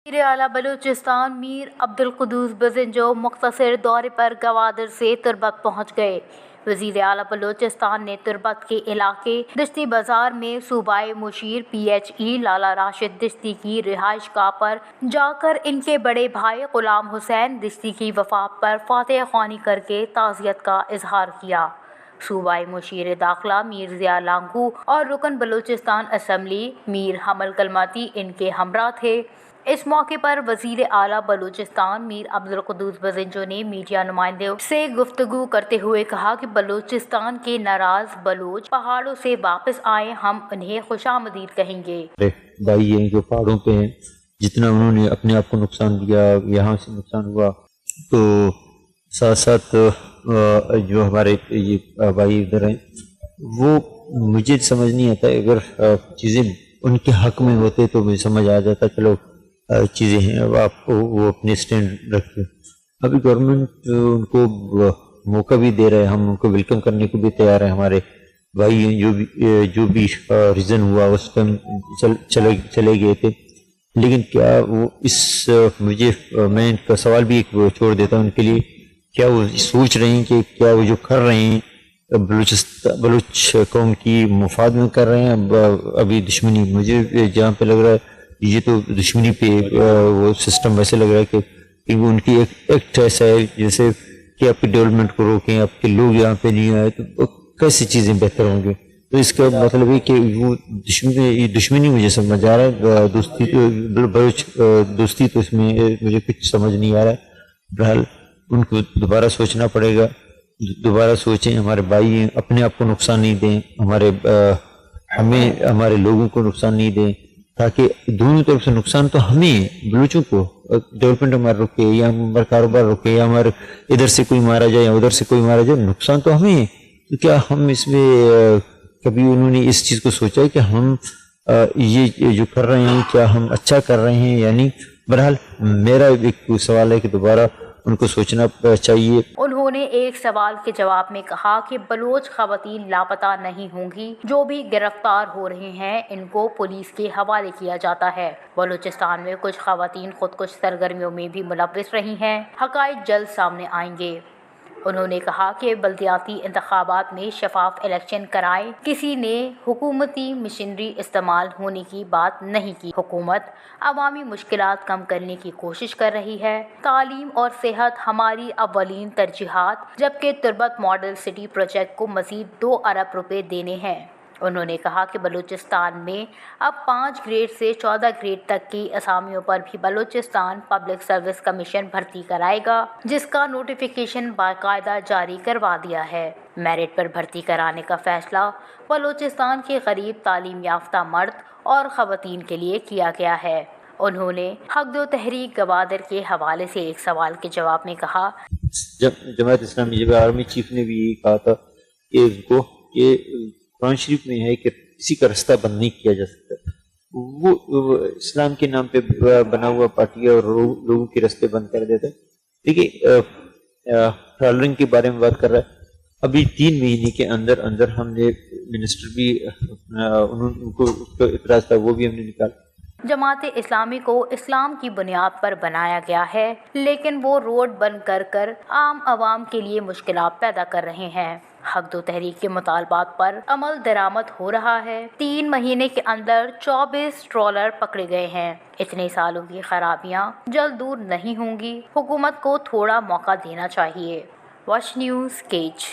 वज़ीर आला बलूचिस्तान मीर अब्दुल कुद्दूस बज़ंजो मुख्तसर दौरे पर गवादर से तुर्बत पहुँच गए। वज़ीर आला बलूचिस्तान ने तुर्बत के इलाके दिश्ती बाजार में सूबाई मुशीर PHE लाला राशिद दिश्ती की रिहाइश गाह पर जाकर इनके बड़े भाई गुलाम हुसैन दिश्ती की वफ़ात पर फातिहा ख्वानी करके ताज़ियत का इजहार किया। सूबाई मुशीर दाखिला मीर ज़िया लांगू और रुकन बलूचिस्तान असम्बली मीर हमल कलमाती इनके हमरा थे। इस मौके पर वज़ीर आला बलूचिस्तान मीर अब्दुल कुद्दूस बज़ंजो ने मीडिया नुमाइंदों से गुफ्तगू करते हुए कहा कि बलूचिस्तान के नाराज बलूच पहाड़ों से वापस आए, हम उन्हें खुशामदीद कहेंगे। भाई हैं जो पहाड़ों पे हैं, जितना उन्होंने अपने आप को नुकसान दिया, यहाँ से नुकसान हुआ, तो साथ साथ जो हमारे ये भाई इधर हैं, वो मुझे समझ नहीं आता। अगर चीज़ें उनके हक में होते तो मुझे समझ आ जाता, चलो चीज़ें हैं, अब आप वो अपने स्टैंड रखिए। अभी गवर्नमेंट उनको मौका भी दे रहा है, हम उनको वेलकम करने को भी तैयार हैं। हमारे भाई हैं जो भी रीज़न हुआ उस टाइम चले गए थे, लेकिन क्या वो मैं इनका सवाल भी एक छोड़ देता हूँ उनके लिए, क्या वो सोच रहे हैं कि क्या वो जो कर रहे हैं बलूच कौम की मुफाद में कर रहे हैं अभी दुश्मनी? मुझे जहाँ पे लग रहा है ये तो दुश्मनी पे वो सिस्टम वैसे लग रहा है कि वो उनकी एक एक्ट ऐसा है जैसे कि आपकी डेवलपमेंट को रोकें, आपके लोग यहाँ पे नहीं आए तो कैसी चीज़ें बेहतर होंगी। तो इसका मतलब है कि वो दुश्मनी मुझे समझ आ रहा है, दोस्ती तो बलूच दोस्ती तो इसमें मुझे कुछ समझ नहीं आ रहा है। बहरहाल उनको दोबारा सोचना पड़ेगा, दोबारा सोचें, हमारे भाई अपने आप को नुकसान नहीं दें, हमें हमारे लोगों को नुकसान नहीं दें, ताकि दोनों तरफ से नुकसान तो हमें बलूचों को, डेवलपमेंट हमारा रुके या हमारा कारोबार रुके या हमारे इधर से कोई मारा जाए या उधर से कोई मारा जाए, नुकसान तो हमें। तो क्या हम इसमें कभी उन्होंने इस चीज़ को सोचा है कि हम ये जो कर रहे हैं क्या हम अच्छा कर रहे हैं या नहीं? बहरहाल मेरा एक सवाल है कि दोबारा उनको सोचना चाहिए। उन्होंने एक सवाल के जवाब में कहा कि बलूच खवातीन लापता नहीं होंगी, जो भी गिरफ्तार हो रहे हैं इनको पुलिस के हवाले किया जाता है। बलूचिस्तान में कुछ खवातीन खुदकुश सरगर्मियों में भी मुलव्विस रही हैं, हक़ाइक़ जल्द सामने आएंगे। उन्होंने कहा कि बल्दियाती इंतखाबात में शफाफ इलेक्शन कराएं, किसी ने हुकूमती मशीनरी इस्तेमाल होने की बात नहीं की। हुकूमत अवामी मुश्किलात कम करने की कोशिश कर रही है। तालीम और सेहत हमारी अव्वलीन तरजीहात, जबकि तुर्बत मॉडल सिटी प्रोजेक्ट को मज़ीद 2 अरब रुपए देने हैं। उन्होंने कहा कि बलूचिस्तान में अब 5 ग्रेड से 14 ग्रेड तक की असामियों पर भी बलूचिस्तान पब्लिक सर्विस कमीशन भर्ती कराएगा, जिसका नोटिफिकेशन बाकायदा जारी करवा दिया है। मेरिट पर भर्ती कराने का फैसला बलूचिस्तान के गरीब तालीम याफ्ता मर्द और ख़वातीन के लिए किया गया है। उन्होंने हक़ तहरीक गवादर के हवाले से एक सवाल के जवाब में कहा, जमात इस्लामी आर्मी चीफ ने भी कहा था कि उनको कुरान शरीफ में है कि किसी का रास्ता बंद नहीं किया जा सकता। वो इस्लाम के नाम पे बना हुआ पार्टी और लोगों के रास्ते बंद कर देता है। देखिए ट्रैवलिंग के बारे में बात कर रहा है, अभी 3 महीने के अंदर अंदर हमने मिनिस्टर भी उनको इतराज था, वो भी हमने निकाला। जमात इस्लामी को इस्लाम की बुनियाद पर बनाया गया है, लेकिन वो रोड बंद कर आम आवाम के लिए मुश्किलात पैदा कर रहे हैं। हक़ तहरीक के मुतालबात पर अमल दरामद हो रहा है। 3 महीने के अंदर 24 ट्रॉलर पकड़े गए हैं। इतने सालों की खराबियाँ जल्द दूर नहीं होंगी। हुकूमत को थोड़ा मौका देना चाहिए। वॉच न्यूज़ केच।